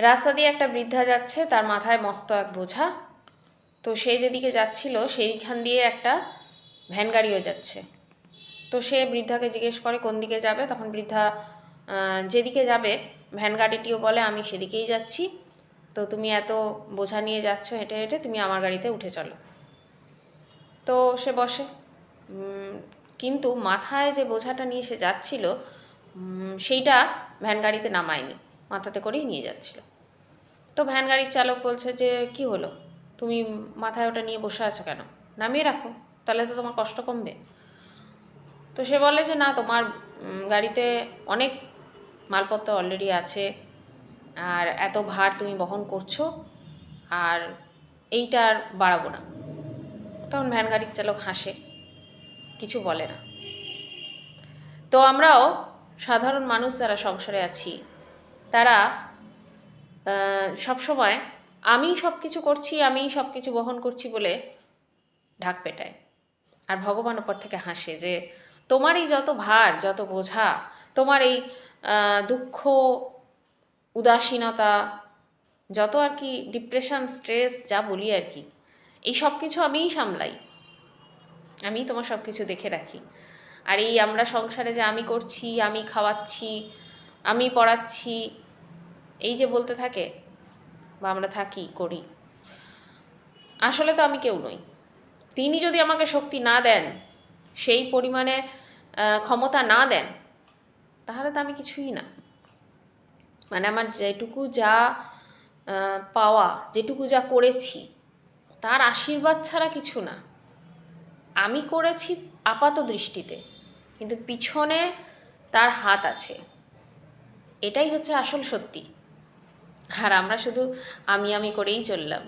রাস্তা দিয়ে একটা বৃদ্ধা যাচ্ছে, তার মাথায় মস্ত এক বোঝা। তো সে যেদিকে যাচ্ছিল সেইখান দিয়ে একটা ভ্যান গাড়িও যাচ্ছে। তো সে বৃদ্ধাকে জিজ্ঞেস করে কোন দিকে যাবে, তখন বৃদ্ধা যেদিকে যাবে ভ্যান গাড়িটিও বলে আমি সেদিকেই যাচ্ছি, তো তুমি এত বোঝা নিয়ে যাচ্ছ হেঁটে হেঁটে, তুমি আমার গাড়িতে উঠে চলো। তো সে বসে, কিন্তু মাথায় যে বোঝাটা নিয়ে সে যাচ্ছিল সেইটা ভ্যান গাড়িতে নামায়নি, মাথাতে করেই নিয়ে যাচ্ছিল। তো ভ্যান গাড়ির চালক বলছে যে কি হলো, তুমি মাথায় ওটা নিয়ে বসে আছো কেন, নামিয়ে রাখো, তাহলে তো তোমার কষ্ট কমবে। তো সে বলে যে না, তোমার গাড়িতে অনেক মালপত্র অলরেডি আছে, আর এত ভার তুমি বহন করছো, আর এইটা আর বাড়াবো না। তখন ভ্যান গাড়ির চালক হাসে, কিছু বলে না। তো আমরাও সাধারণ মানুষ যারা সংসারে আছি, তারা সবসময় আমি সব কিছু করছি, আমি সব কিছু বহন করছি বলে ঢাক পেটায়, আর ভগবান ওপর থেকে হাসে যে তোমার এই যত ভার, যত বোঝা, তোমার এই দুঃখ, উদাসীনতা, যত আর কি ডিপ্রেশন, স্ট্রেস যা বলি আর কি, এই সব কিছু আমিই সামলাই, আমি তোমার সব কিছু দেখে রাখি। আর এই আমরা সংসারে যে আমি করছি, আমি খাওয়াচ্ছি, আমি পড়াচ্ছি, এই যে বলতে থাকে বা আমরা থাকি করি, আসলে তো আমি কেউ নই। তিনি যদি আমাকে শক্তি না দেন, সেই পরিমাণে ক্ষমতা না দেন, তাহলে তো আমি কিছুই না। মানে আমার যেটুকু যা পাওয়া, যেটুকু যা করেছি, তার আশীর্বাদ ছাড়া কিছু না। আমি করেছি আপাত দৃষ্টিতে, কিন্তু পিছনে তার হাত আছে, এটাই হচ্ছে আসল সত্যি। আর আমরা শুধু আমি করেই চললাম।